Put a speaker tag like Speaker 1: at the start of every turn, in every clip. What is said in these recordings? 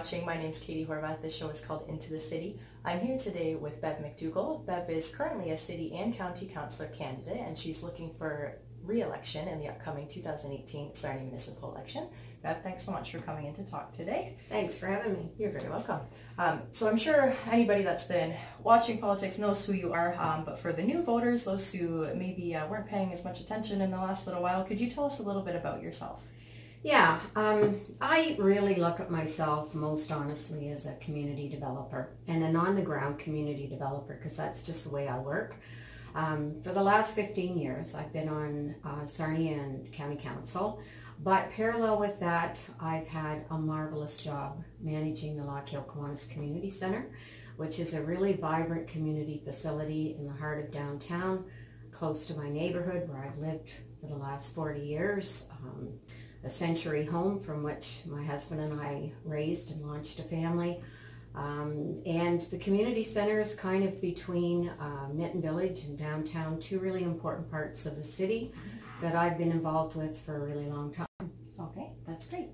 Speaker 1: watching. My name's Katie Horvath. This show is called Into the City. I'm here today with Bev MacDougall. Bev is currently a city and county councillor candidate, and she's looking for re-election in the upcoming 2018 Sarnia municipal election. Bev, thanks so much for coming in to talk today.
Speaker 2: Thanks for having me.
Speaker 1: You're very welcome. So I'm sure anybody that's been watching politics knows who you are, but for the new voters, those who maybe weren't paying as much attention in the last little while, could you tell us a little bit about yourself?
Speaker 2: Yeah, I really look at myself most honestly as a community developer and an on-the-ground community developer, because that's just the way I work. For the last 15 years, I've been on Sarnia and County Council, but parallel with that, I've had a marvelous job managing the Lockhill-Kiwanis Community Centre, which is a really vibrant community facility in the heart of downtown, close to my neighborhood where I've lived for the last 40 years. A century home from which my husband and I raised and launched a family. And the community center is kind of between Mitten Village and downtown, two really important parts of the city that I've been involved with for a really long time.
Speaker 1: Okay, that's great.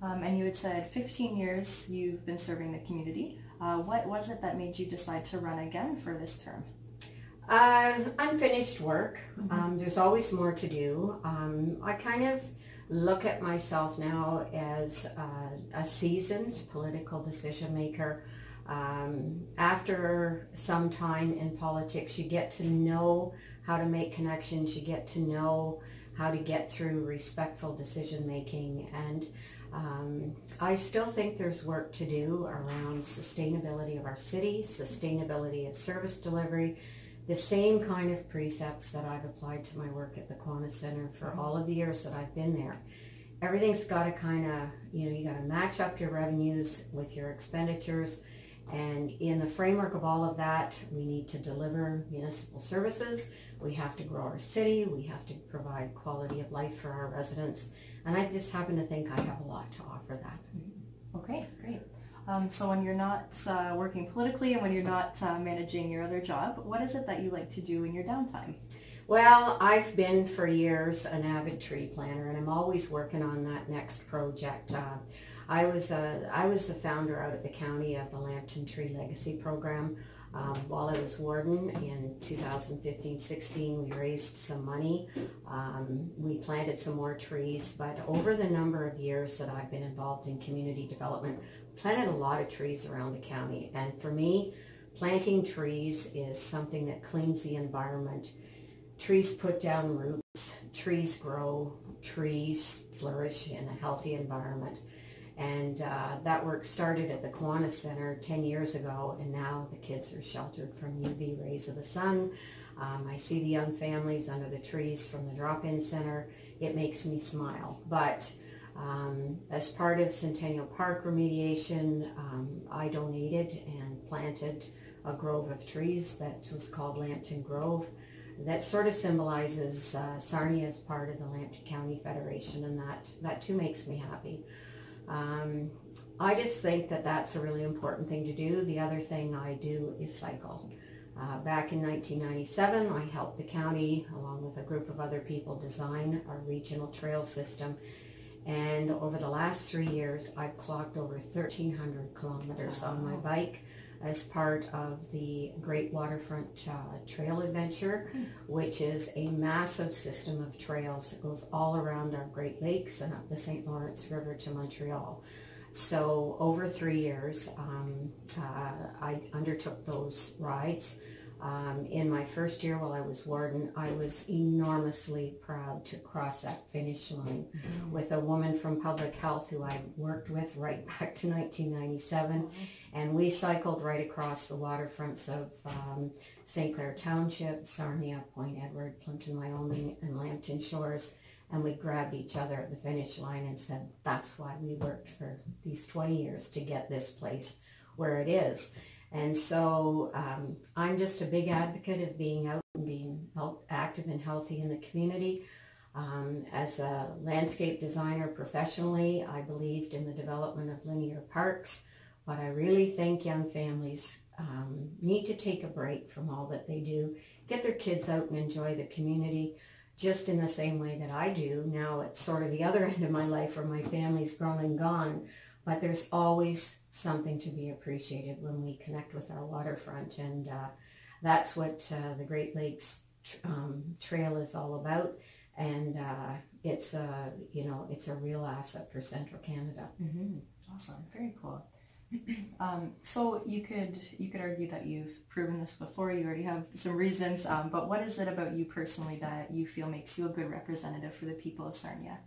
Speaker 1: And you had said 15 years you've been serving the community. What was it that made you decide to run again for this term?
Speaker 2: Unfinished work. There's always more to do. I kind of look at myself now as a seasoned political decision maker. After some time in politics, you get to know how to make connections, you get to know how to get through respectful decision making, and I still think there's work to do around sustainability of our city, sustainability of service delivery, the same kind of precepts that I've applied to my work at the Kiwanis Centre for all of the years that I've been there. Everything's got to kind of, you got to match up your revenues with your expenditures. And in the framework of all of that, we need to deliver municipal services. We have to grow our city. We have to provide quality of life for our residents. And I just happen to think I have a lot to offer that.
Speaker 1: Okay, great. So when you're not working politically and when you're not managing your other job, what is it that you like to do in your downtime?
Speaker 2: Well, I've been for years an avid tree planter, and I'm always working on that next project. I was the founder out at the county of the Lambton Tree Legacy Program. While I was warden in 2015-16, we raised some money. We planted some more trees, but over the number of years that I've been involved in community development, planted a lot of trees around the county. And for me, planting trees is something that cleans the environment. Trees put down roots, trees grow, trees flourish in a healthy environment. And that work started at the Kiwanis Centre 10 years ago, and now the kids are sheltered from UV rays of the sun. I see the young families under the trees from the drop-in center. It makes me smile. But as part of Centennial Park remediation, I donated and planted a grove of trees that was called Lambton Grove. That sort of symbolizes Sarnia as part of the Lambton County Federation, and that too makes me happy. I just think that that's a really important thing to do. The other thing I do is cycle. Back in 1997, I helped the county, along with a group of other people, design a regional trail system. And over the last 3 years, I've clocked over 1,300 kilometers on my bike as part of the Great Waterfront Trail Adventure, which is a massive system of trails that goes all around our Great Lakes and up the St. Lawrence River to Montreal. So over 3 years, I undertook those rides. In my first year while I was warden, I was enormously proud to cross that finish line with a woman from public health who I worked with right back to 1997. And we cycled right across the waterfronts of St. Clair Township, Sarnia, Point Edward, Plimpton, Wyoming, and Lambton Shores. And we grabbed each other at the finish line and said, that's why we worked for these 20 years to get this place where it is. And so I'm just a big advocate of being out and being active and healthy in the community. As a landscape designer professionally, I believed in the development of linear parks, but I really think young families need to take a break from all that they do, get their kids out and enjoy the community just in the same way that I do. Now it's sort of the other end of my life where my family's grown and gone, but there's always something to be appreciated when we connect with our waterfront, and that's what the Great Lakes Trail is all about, and it's a real asset for Central Canada.
Speaker 1: Mm-hmm. Awesome, very cool. So you could argue that you've proven this before. You already have some reasons, but what is it about you personally that you feel makes you a good representative for the people of Sarnia?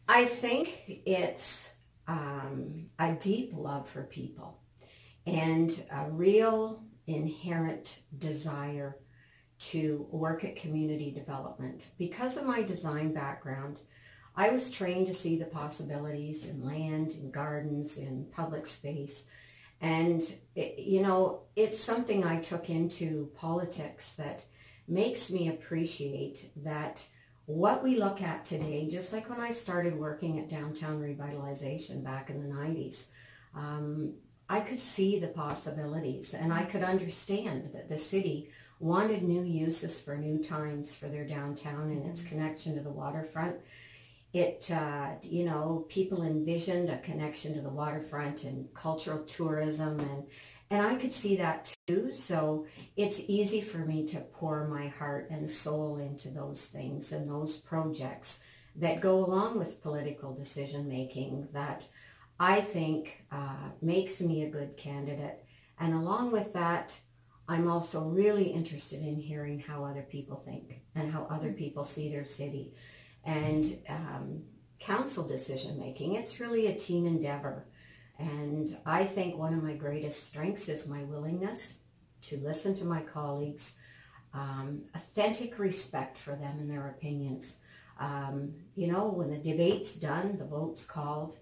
Speaker 2: I think it's a deep love for people and a real inherent desire to work at community development. Because of my design background, I was trained to see the possibilities in land, in gardens, in public space. And, it's something I took into politics that makes me appreciate that what we look at today, just like when I started working at downtown revitalization back in the 90s, I could see the possibilities, and I could understand that the city wanted new uses for new times for their downtown and its connection to the waterfront. It, people envisioned a connection to the waterfront and cultural tourism, and I could see that too. So it's easy for me to pour my heart and soul into those things and those projects that go along with political decision making that I think makes me a good candidate. And along with that, I'm also really interested in hearing how other people think and how other people see their city. And council decision making, it's really a team endeavor. And I think one of my greatest strengths is my willingness to listen to my colleagues, authentic respect for them and their opinions. When the debate's done, the vote's called,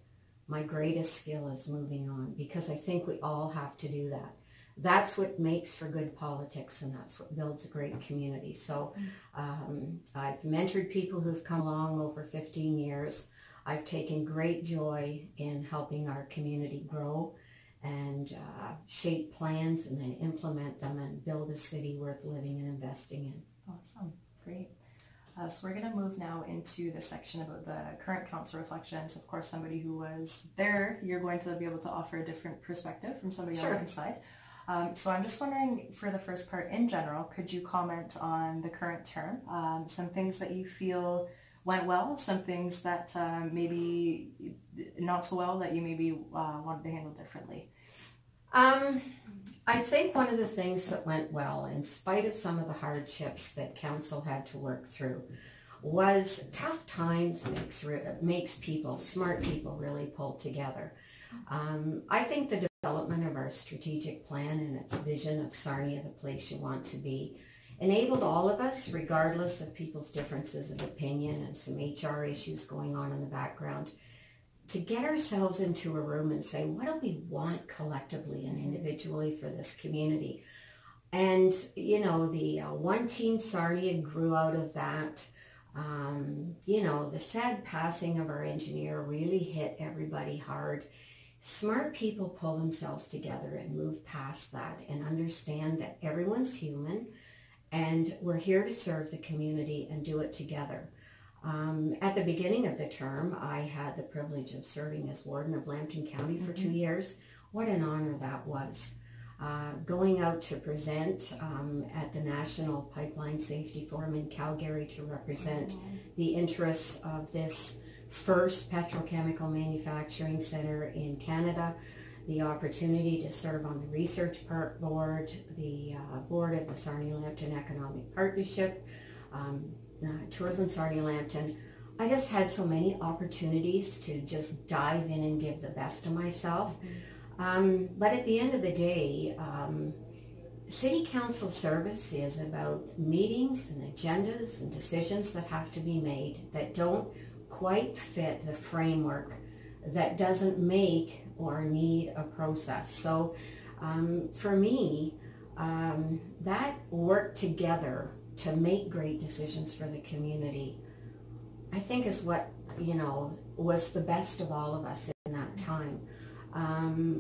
Speaker 2: my greatest skill is moving on, because I think we all have to do that. That's what makes for good politics, and that's what builds a great community. So I've mentored people who've come along over 15 years. I've taken great joy in helping our community grow and shape plans and then implement them and build a city worth living and investing in.
Speaker 1: Awesome, great. So we're going to move now into the section about the current council reflections. Of course, somebody who was there, you're going to be able to offer a different perspective from somebody on the inside. So I'm just wondering, for the first part in general, could you comment on the current term? Some things that you feel went well, some things that maybe not so well that you maybe wanted to handle differently?
Speaker 2: I think one of the things that went well, in spite of some of the hardships that council had to work through, was tough times makes people, smart people, really pull together. I think the development of our strategic plan and its vision of Sarnia, the place you want to be, enabled all of us, regardless of people's differences of opinion and some HR issues going on in the background, to get ourselves into a room and say, what do we want collectively and individually for this community? And, the One Team Sarnia grew out of that. The sad passing of our engineer really hit everybody hard. Smart people pull themselves together and move past that and understand that everyone's human and we're here to serve the community and do it together. At the beginning of the term, I had the privilege of serving as warden of Lambton County for 2 years. What an honor that was. Going out to present at the National Pipeline Safety Forum in Calgary to represent the interests of this first petrochemical manufacturing center in Canada, the opportunity to serve on the research board, the board of the Sarnia-Lambton Economic Partnership, Tourism Sarnia-Lambton. I just had so many opportunities to just dive in and give the best of myself. But at the end of the day, City Council service is about meetings and agendas and decisions that have to be made that don't quite fit the framework, that doesn't make or need a process. So for me, that work together to make great decisions for the community, I think is what, was the best of all of us in that time.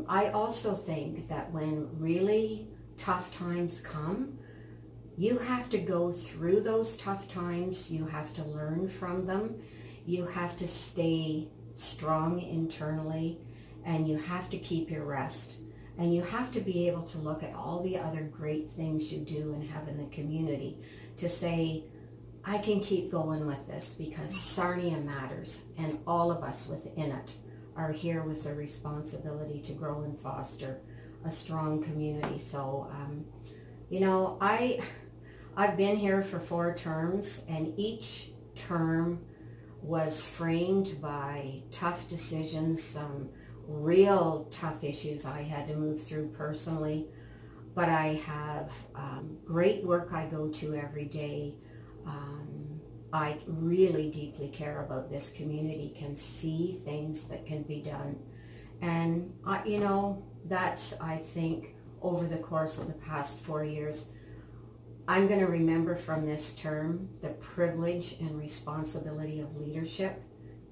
Speaker 2: I also think that when really tough times come, you have to go through those tough times, you have to learn from them, you have to stay strong internally, and you have to keep your rest. And you have to be able to look at all the other great things you do and have in the community to say, I can keep going with this because Sarnia matters, and all of us within it are here with the responsibility to grow and foster a strong community. So, you know, I've been here for 4 terms, and each term was framed by tough decisions, some real tough issues I had to move through personally, but I have great work I go to every day. I really deeply care about this community, can see things that can be done. And, you know, that's, I think, over the course of the past 4 years, I'm going to remember from this term the privilege and responsibility of leadership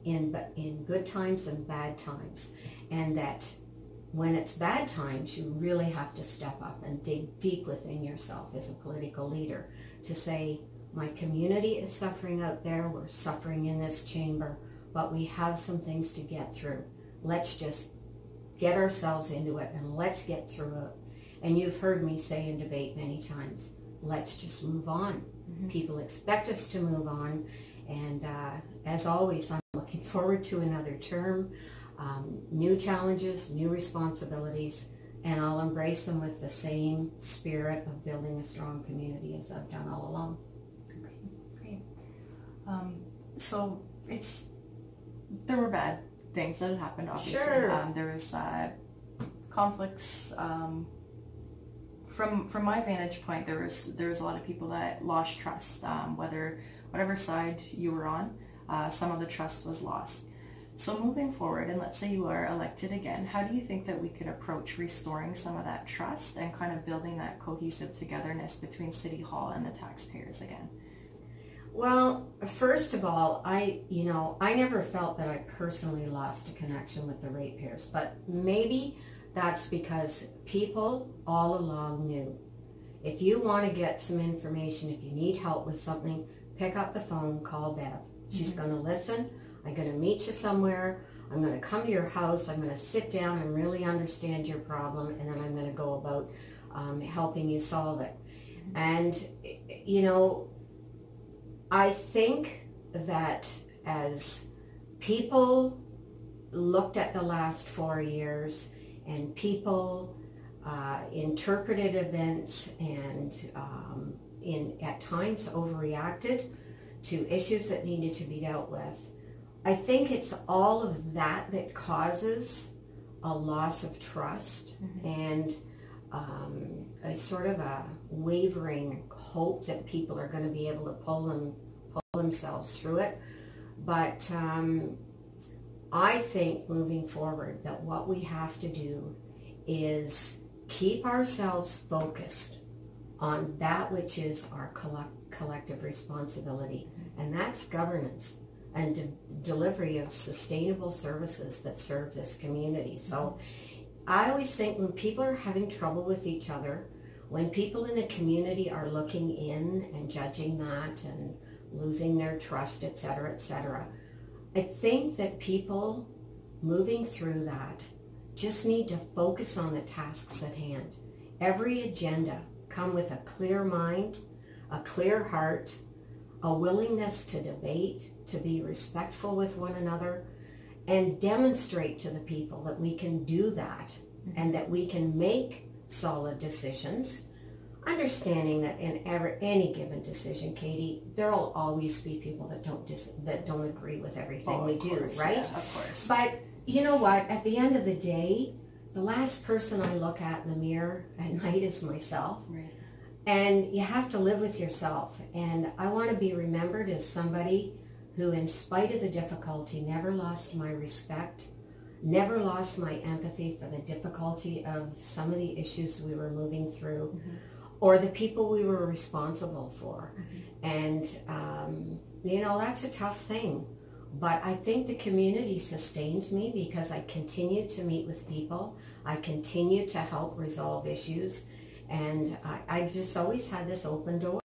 Speaker 2: in good times and bad times. And that when it's bad times, you really have to step up and dig deep within yourself as a political leader to say, my community is suffering out there, we're suffering in this chamber, but we have some things to get through. Let's just get ourselves into it and let's get through it. And you've heard me say in debate many times, let's just move on. Mm-hmm. People expect us to move on. And as always, I'm looking forward to another term, new challenges, new responsibilities, and I'll embrace them with the same spirit of building a strong community as I've done all along.
Speaker 1: Great. So there were bad things that had happened, obviously.
Speaker 2: Sure.
Speaker 1: There was conflicts. From my vantage point, there was a lot of people that lost trust. Whatever side you were on, some of the trust was lost. So moving forward, and let's say you are elected again, how do you think that we could approach restoring some of that trust and kind of building that cohesive togetherness between City Hall and the taxpayers again?
Speaker 2: Well, first of all, I never felt that I personally lost a connection with the ratepayers, but maybe that's because people all along knew. If you want to get some information, if you need help with something, pick up the phone, call Bev. She's going to listen. I'm going to meet you somewhere. I'm going to come to your house. I'm going to sit down and really understand your problem, and then I'm going to go about helping you solve it. And, you know, I think that as people looked at the last 4 years and people interpreted events and at times overreacted to issues that needed to be dealt with, I think it's all of that that causes a loss of trust and a sort of a wavering hope that people are going to be able to pull themselves through it. But I think moving forward that what we have to do is keep ourselves focused on that which is our collective responsibility, and that's governance and delivery of sustainable services that serve this community. So I always think when people are having trouble with each other, when people in the community are looking in and judging that and losing their trust, etc., etc., I think that people moving through that just need to focus on the tasks at hand. Every agenda come with a clear mind, a clear heart, a willingness to debate, to be respectful with one another, and demonstrate to the people that we can do that and that we can make solid decisions, understanding that in any given decision, Katie, there will always be people that don't agree with everything we do, right?
Speaker 1: Yeah, of course.
Speaker 2: But you know what? At the end of the day, the last person I look at in the mirror at night is myself.
Speaker 1: Right.
Speaker 2: And you have to live with yourself. And I want to be remembered as somebody who, in spite of the difficulty, never lost my respect, never lost my empathy for the difficulty of some of the issues we were moving through, or the people we were responsible for. And, you know, that's a tough thing. But I think the community sustained me because I continued to meet with people. I continued to help resolve issues. And I just always had this open door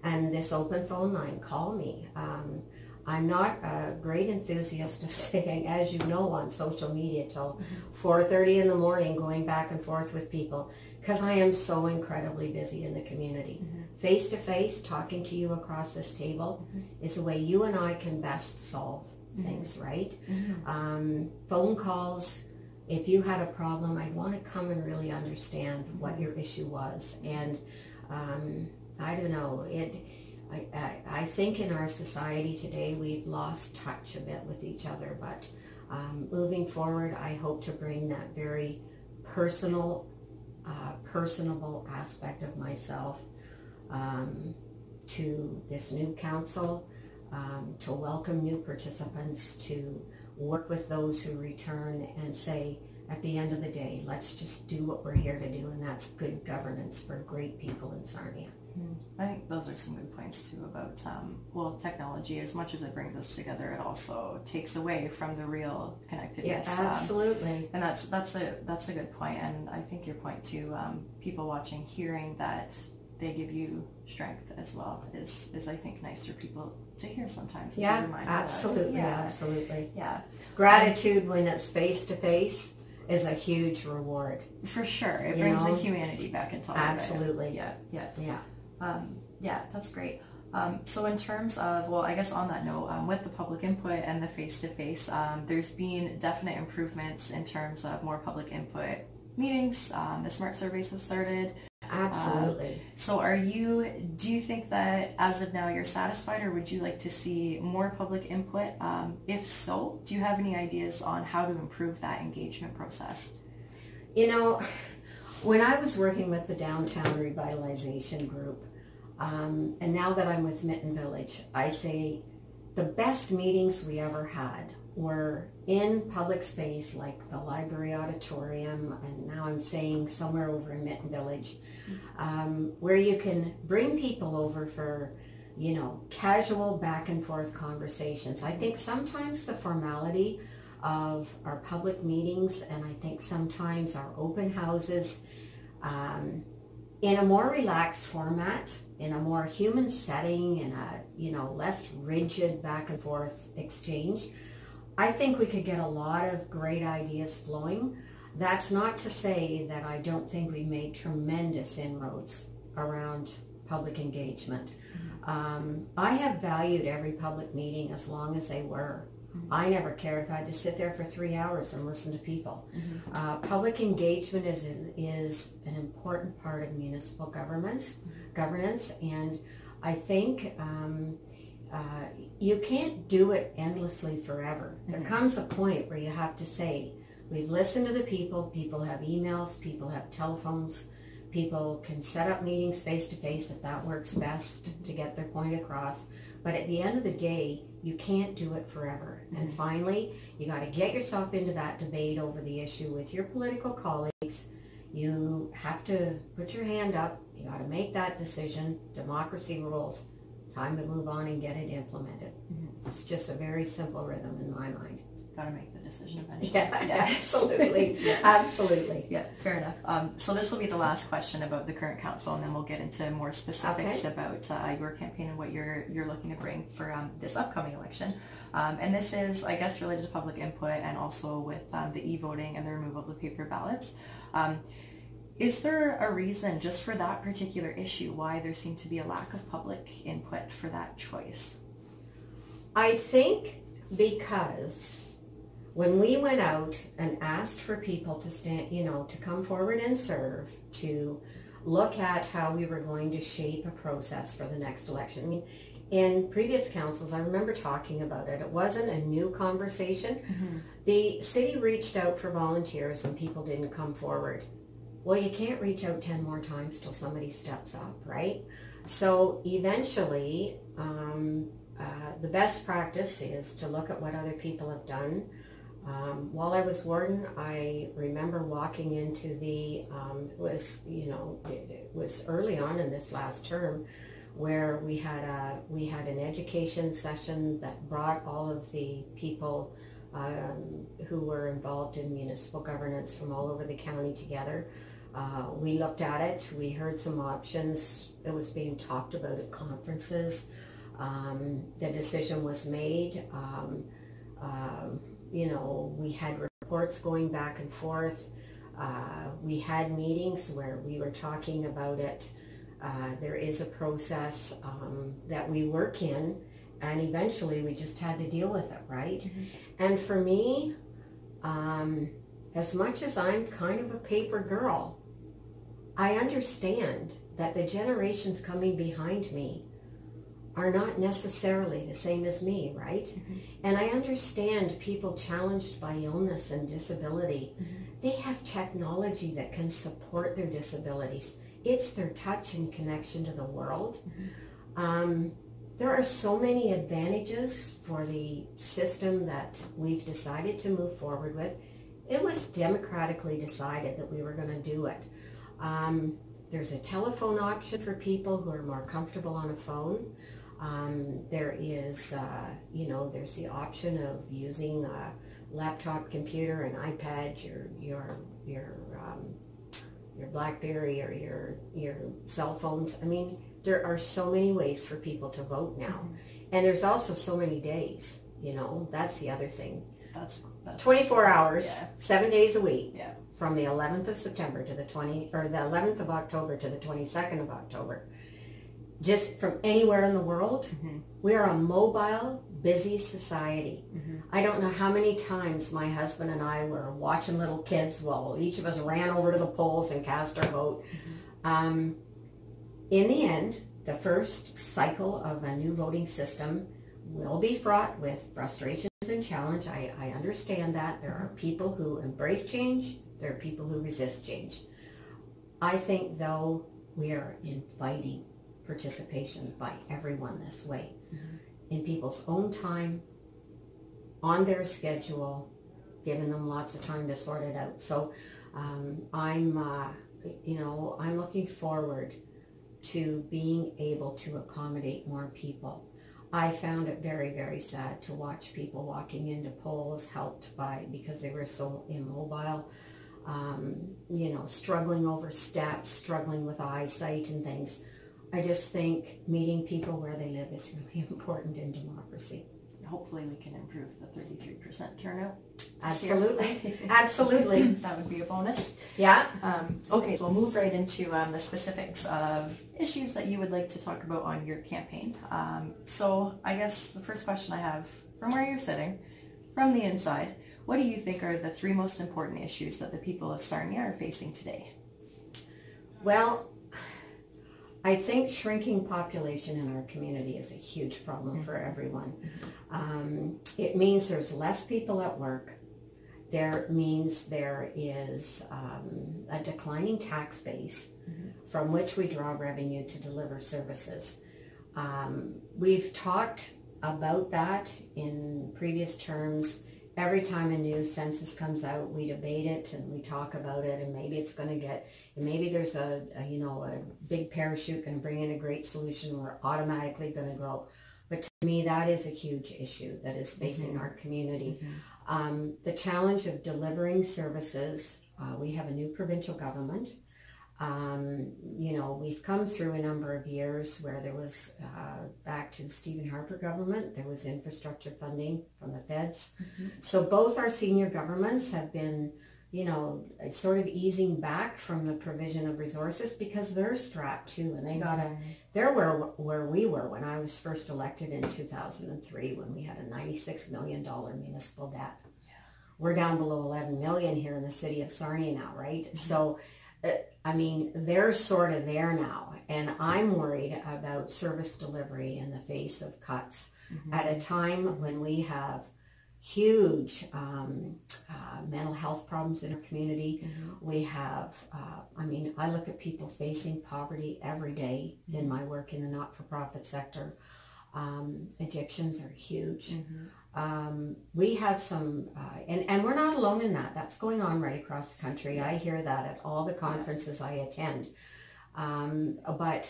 Speaker 2: and this open phone line. Call me. I'm not a great enthusiast of staying, as you know, on social media till 4:30 in the morning, going back and forth with people, because I am so incredibly busy in the community. Face to face, talking to you across this table is the way you and I can best solve things, right? Phone calls, if you had a problem, I'd want to come and really understand what your issue was. And I don't know, I think in our society today we've lost touch a bit with each other, but moving forward, I hope to bring that very personable aspect of myself to this new council, to welcome new participants, to work with those who return, and say, at the end of the day, let's just do what we're here to do, and that's good governance for great people in Sarnia.
Speaker 1: I think those are some good points too about, well, technology, as much as it brings us together, it also takes away from the real connectedness.
Speaker 2: Yeah, absolutely.
Speaker 1: And that's a good point. And I think your point too, people watching, hearing that they give you strength as well is I think nice for people to hear sometimes.
Speaker 2: Yeah, absolutely,
Speaker 1: yeah.
Speaker 2: Absolutely.
Speaker 1: Yeah.
Speaker 2: Gratitude when it's face to face is a huge reward.
Speaker 1: For sure. It brings the humanity back into life.
Speaker 2: Absolutely.
Speaker 1: Yeah. Yeah, that's great. So in terms of, well, I guess on that note, with the public input and the face-to-face, there's been definite improvements in terms of more public input meetings. The SMART surveys have started.
Speaker 2: Absolutely.
Speaker 1: So do you think that as of now you're satisfied, or would you like to see more public input? If so, do you have any ideas on how to improve that engagement process?
Speaker 2: You know, when I was working with the Downtown Revitalization Group, and now that I'm with Mitten Village, I say the best meetings we ever had were in public space like the library auditorium, and now I'm saying somewhere over in Mitten Village, where you can bring people over for, you know, casual back and forth conversations. I think sometimes the formality of our public meetings, and I think sometimes our open houses, in a more relaxed format, in a more human setting, in a, you know, less rigid back and forth exchange, I think we could get a lot of great ideas flowing. That's not to say that I don't think we made tremendous inroads around public engagement. I have valued every public meeting as long as they were. I never cared if I had to sit there for 3 hours and listen to people. Public engagement is an important part of municipal governance, and I think you can't do it endlessly forever. There comes a point where you have to say, we've listened to the people, people have emails, people have telephones, people can set up meetings face to face if that works best to get their point across. But at the end of the day, you can't do it forever. And finally, you got to get yourself into that debate over the issue with your political colleagues. You have to put your hand up. You got to make that decision. Democracy rules. Time to move on and get it implemented. It's just a very simple rhythm in my mind.
Speaker 1: Got to make the decision eventually.
Speaker 2: Yeah. Absolutely. Absolutely.
Speaker 1: Yeah, fair enough. So this will be the last question about the current council, and then we'll get into more specifics about your campaign and what you're looking to bring for this upcoming election. And this is, I guess, related to public input and also with the e-voting and the removal of the paper ballots. Is there a reason just for that particular issue why there seemed to be a lack of public input for that choice?
Speaker 2: I think because when we went out and asked for people to stand, you know, to come forward and serve, to look at how we were going to shape a process for the next election. I mean, in previous councils, I remember talking about it. It wasn't a new conversation. The city reached out for volunteers and people didn't come forward. Well, you can't reach out 10 more times till somebody steps up, right? So eventually, the best practice is to look at what other people have done. While I was warden, I remember walking into the, it was early on in this last term, where we had an education session that brought all of the people who were involved in municipal governance from all over the county together. We looked at it, we heard some options. It was being talked about at conferences. The decision was made. We had reports going back and forth. We had meetings where we were talking about it. There is a process that we work in, and eventually we just had to deal with it, right? Mm-hmm. And for me, as much as I'm kind of a paper girl, I understand that the generations coming behind me are not necessarily the same as me, right? Mm-hmm. And I understand people challenged by illness and disability. Mm-hmm. They have technology that can support their disabilities. It's their touch and connection to the world. Mm-hmm. There are so many advantages for the system that we've decided to move forward with. It was democratically decided that we were going to do it. There's a telephone option for people who are more comfortable on a phone. There is, there's the option of using a laptop computer, an iPad, your BlackBerry or your cell phones. I mean, there are so many ways for people to vote now. Mm-hmm. And there's also so many days, that's the other thing. That's 24 hours, yeah. 7 days a week, yeah. From the 11th of September to the 11th of October to the 22nd of October. Just from anywhere in the world, mm-hmm. We are a mobile, busy society. Mm-hmm. I don't know how many times my husband and I were watching little kids while each of us ran over to the polls and cast our vote. Mm-hmm. In the end, the first cycle of a new voting system will be fraught with frustrations and challenge. I understand that. There are people who embrace change. There are people who resist change. I think, though, we are inviting participation by everyone this way, mm-hmm. in people's own time, on their schedule, giving them lots of time to sort it out. So I'm looking forward to being able to accommodate more people. I found it very, very sad to watch people walking into polls because they were so immobile, struggling over steps, struggling with eyesight and things. I just think meeting people where they live is really important in democracy.
Speaker 1: Hopefully we can improve the 33% turnout.
Speaker 2: Absolutely. Absolutely.
Speaker 1: That would be a bonus.
Speaker 2: Yeah.
Speaker 1: Okay, so we'll move right into the specifics of issues that you would like to talk about on your campaign. So I guess the first question I have, from where you're sitting, from the inside, what do you think are the three most important issues that the people of Sarnia are facing today?
Speaker 2: Well, I think shrinking population in our community is a huge problem, mm-hmm. for everyone. Mm-hmm. It means there's less people at work. Means there is a declining tax base, mm-hmm. from which we draw revenue to deliver services. We've talked about that in previous terms. Every time a new census comes out, we debate it and we talk about it, and maybe it's going to maybe there's a big parachute going to bring in a great solution. We're automatically going to grow. But to me, that is a huge issue that is facing, mm-hmm. our community. Mm-hmm. The challenge of delivering services. We have a new provincial government. We've come through a number of years where there was, back to the Stephen Harper government, there was infrastructure funding from the feds. Mm-hmm. So both our senior governments have been, sort of easing back from the provision of resources because they're strapped too, and they're where we were when I was first elected in 2003, when we had a $96 million municipal debt. Yeah. We're down below 11 million here in the city of Sarnia now, right? Mm-hmm. So they're sort of there now, and I'm worried about service delivery in the face of cuts, mm-hmm. at a time when we have huge mental health problems in our community. Mm-hmm. We have, I look at people facing poverty every day, mm-hmm. in my work in the not-for-profit sector. Addictions are huge. Mm-hmm. We have some, and we're not alone in that. That's going on right across the country. Yeah. I hear that at all the conferences, yeah. I attend. But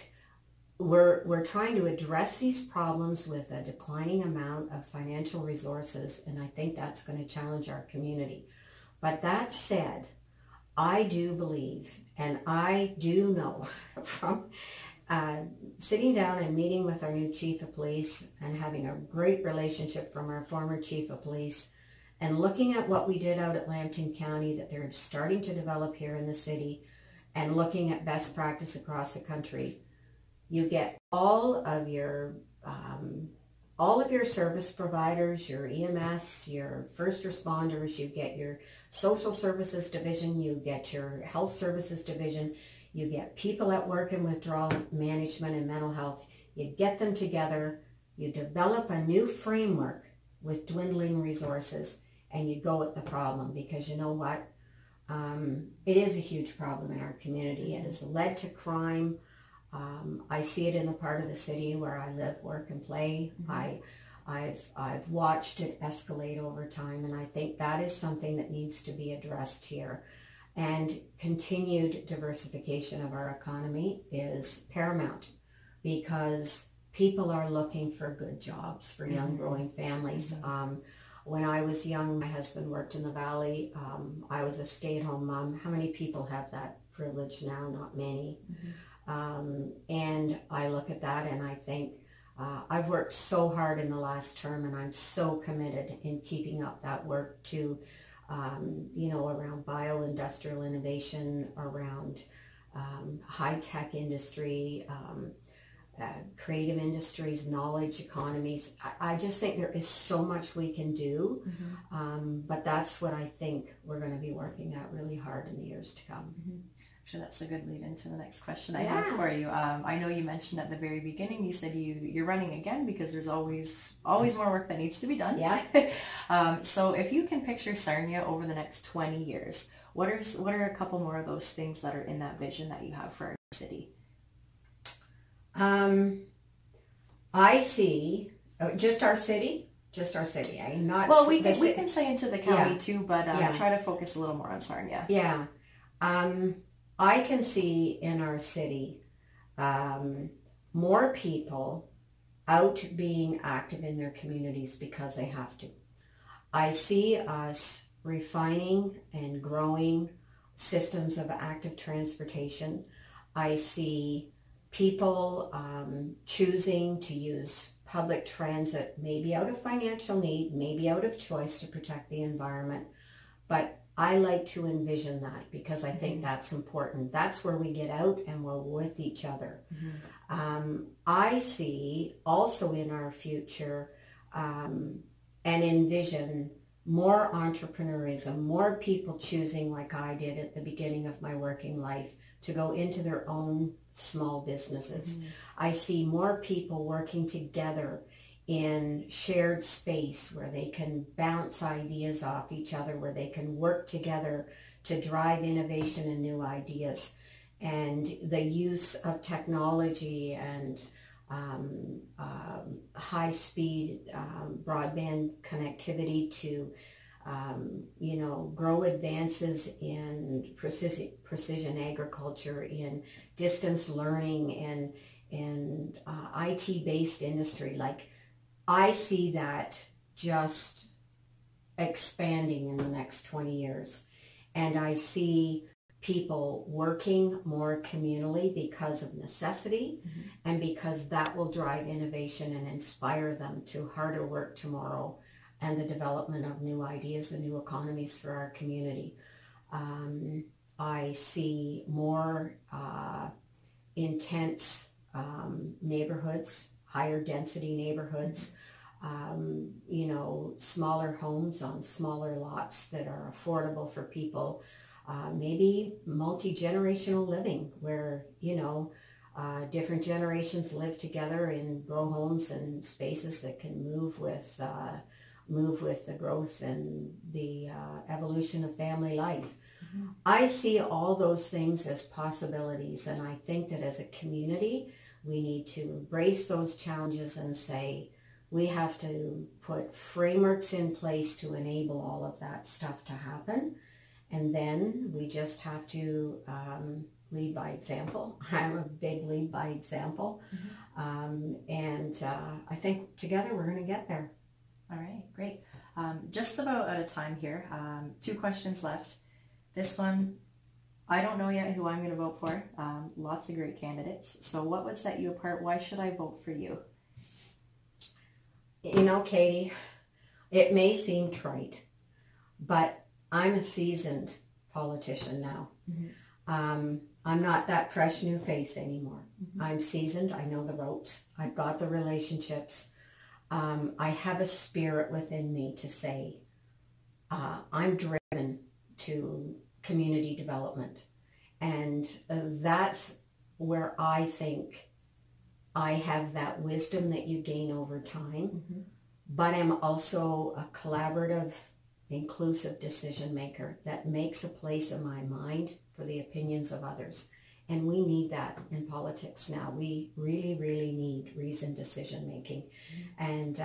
Speaker 2: we're trying to address these problems with a declining amount of financial resources, and I think that's going to challenge our community. But that said, I do believe, and I do know from sitting down and meeting with our new chief of police and having a great relationship from our former chief of police and looking at what we did out at Lambton County that they're starting to develop here in the city and looking at best practice across the country, you get all of your service providers, your EMS, your first responders, you get your social services division, you get your health services division, you get people at work in withdrawal management and mental health. You get them together, you develop a new framework with dwindling resources, and you go at the problem, because you know what? It is a huge problem in our community. It has led to crime. I see it in the part of the city where I live, work, and play. I've watched it escalate over time, and I think that is something that needs to be addressed here. And continued diversification of our economy is paramount, because people are looking for good jobs for young growing families. When I was young, my husband worked in the Valley. I was a stay-at-home mom. How many people have that privilege now? Not many. And I look at that and I think, I've worked so hard in the last term, and I'm so committed in keeping up that work to, around bio-industrial innovation, around high-tech industry, creative industries, knowledge economies. I just think there is so much we can do, but that's what I think we're going to be working at really hard in the years to come.
Speaker 1: Actually, that's a good lead into the next question I have for you. I know you mentioned at the very beginning, you said you're running again because there's always more work that needs to be done. Yeah. So if you can picture Sarnia over the next 20 years, what are a couple more of those things that are in that vision that you have for our city?
Speaker 2: I see just our city. Not
Speaker 1: well, we can say into the county too, but try to focus a little more on Sarnia.
Speaker 2: Yeah. I can see in our city more people out being active in their communities because they have to. I see us refining and growing systems of active transportation. I see people choosing to use public transit, maybe out of financial need, maybe out of choice to protect the environment. But I like to envision that because I think that's important. That's where we get out and we're with each other. I see also in our future and envision more entrepreneurism, more people choosing, like I did at the beginning of my working life, to go into their own small businesses. I see more people working together in shared space where they can bounce ideas off each other, where they can work together to drive innovation and new ideas. And the use of technology and high-speed broadband connectivity to grow advances in precision agriculture, in distance learning, and IT-based industry. Like, I see that just expanding in the next 20 years. And I see people working more communally because of necessity and because that will drive innovation and inspire them to harder work tomorrow and the development of new ideas and new economies for our community. I see more intense neighborhoods, higher density neighborhoods, smaller homes on smaller lots that are affordable for people, maybe multi-generational living where, different generations live together in row homes and spaces that can move with the growth and the evolution of family life. I see all those things as possibilities, and I think that as a community, we need to embrace those challenges and say we have to put frameworks in place to enable all of that stuff to happen. And then we just have to lead by example. I'm a big lead by example. I think together we're going to get there.
Speaker 1: All right, great. Just about out of time here. 2 questions left. This one, I don't know yet who I'm going to vote for. Lots of great candidates. So what would set you apart? Why should I vote for you?
Speaker 2: You know, Katie, it may seem trite, but I'm a seasoned politician now. I'm not that fresh new face anymore. I'm seasoned. I know the ropes. I've got the relationships. I have a spirit within me to say, I'm driven to community development. And that's where I think I have that wisdom that you gain over time, but I'm also a collaborative, inclusive decision maker that makes a place in my mind for the opinions of others. And we need that in politics now. We really, really need reasoned decision making. And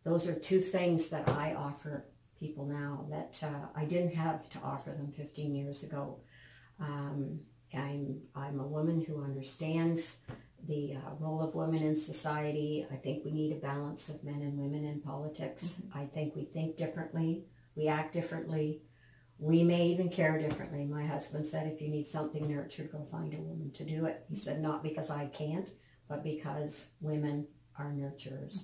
Speaker 2: those are two things that I offer people now that I didn't have to offer them 15 years ago. I'm a woman who understands the role of women in society. I think we need a balance of men and women in politics. I think we think differently, we act differently, we may even care differently. My husband said, if you need something nurtured, go find a woman to do it. He said, not because I can't, but because women are nurturers.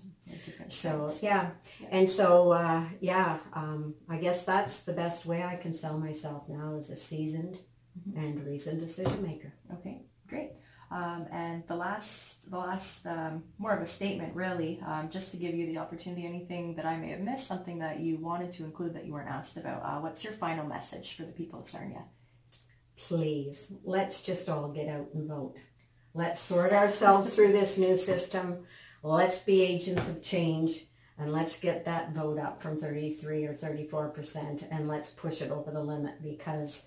Speaker 2: So yeah. And so I guess that's the best way I can sell myself now, as a seasoned and reasoned decision maker.
Speaker 1: Okay, great. And the last more of a statement, really, just to give you the opportunity, anything that I may have missed, something that you wanted to include that you weren't asked about. What's your final message for the people of Sarnia?
Speaker 2: Please, let's just all get out and vote. Let's sort ourselves through this new system. Let's be agents of change, and let's get that vote up from 33 or 34%, and let's push it over the limit, because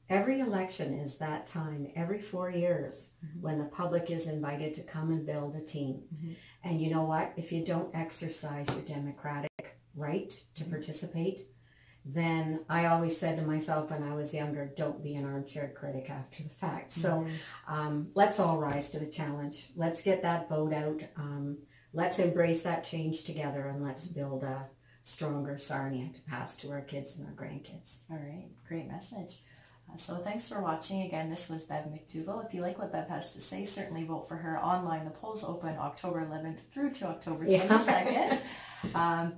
Speaker 2: every election is that time, every 4 years, when the public is invited to come and build a team. And you know what? If you don't exercise your democratic right to participate, then I always said to myself when I was younger, don't be an armchair critic after the fact. So let's all rise to the challenge. Let's get that vote out. Let's embrace that change together, and let's build a stronger Sarnia to pass to our kids and our grandkids.
Speaker 1: All right, great message. So thanks for watching. Again, this was Bev MacDougall. If you like what Bev has to say, certainly vote for her online. The polls open October 11th through to October 22nd.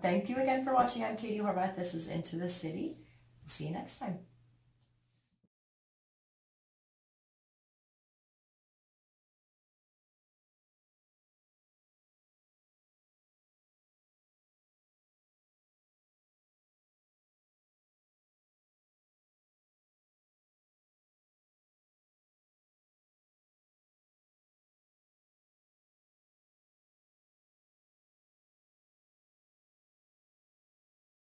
Speaker 1: Thank you again for watching. I'm Katie Horvath. This is Into the City. We'll see you next time.